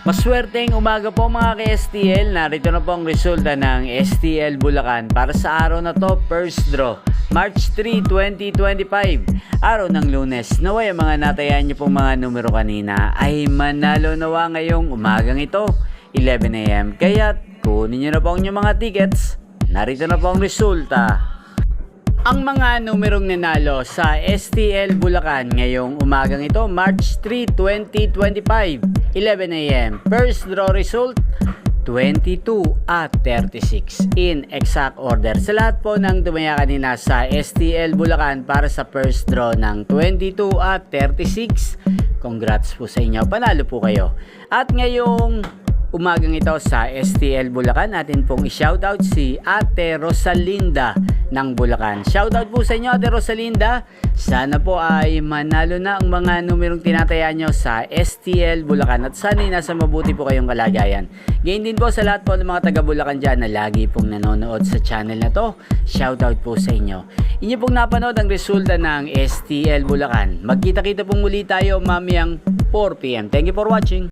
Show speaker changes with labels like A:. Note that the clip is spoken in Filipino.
A: Maswerteng umaga po mga ka-STL. Narito na po ang resulta ng STL Bulacan para sa araw na to, first draw, March 3, 2025, araw ng Lunes. Naway ang mga natayan niyo pong mga numero kanina ay manalo nawa ngayong umagang ito, 11 AM. Kaya kunin niyo na po ang inyong mga tickets. Narito na po ang resulta. Ang mga numerong nanalo sa STL Bulacan ngayong umagang ito, March 3, 2025, 11 AM. First draw result, 22 at 36 in exact order. Sa lahat po ng tumaya kanina sa STL Bulacan para sa first draw ng 22 at 36, congrats po sa inyo, panalo po kayo. At ngayong umagang ito sa STL Bulacan, natin pong i-shoutout si Ate Rosalinda ng Bulacan. Shoutout po sa inyo, Ate Rosalinda. Sana po ay manalo na ang mga numerong tinataya nyo sa STL Bulacan at sana nasa mabuti po kayong kalagayan. Gayon din po sa lahat po ng mga taga Bulacan dyan na lagi pong nanonood sa channel na to. Shoutout po sa inyo. Inyo pong napanood ang resulta ng STL Bulacan. Magkita-kita pong muli tayo mamayang 4 PM. Thank you for watching.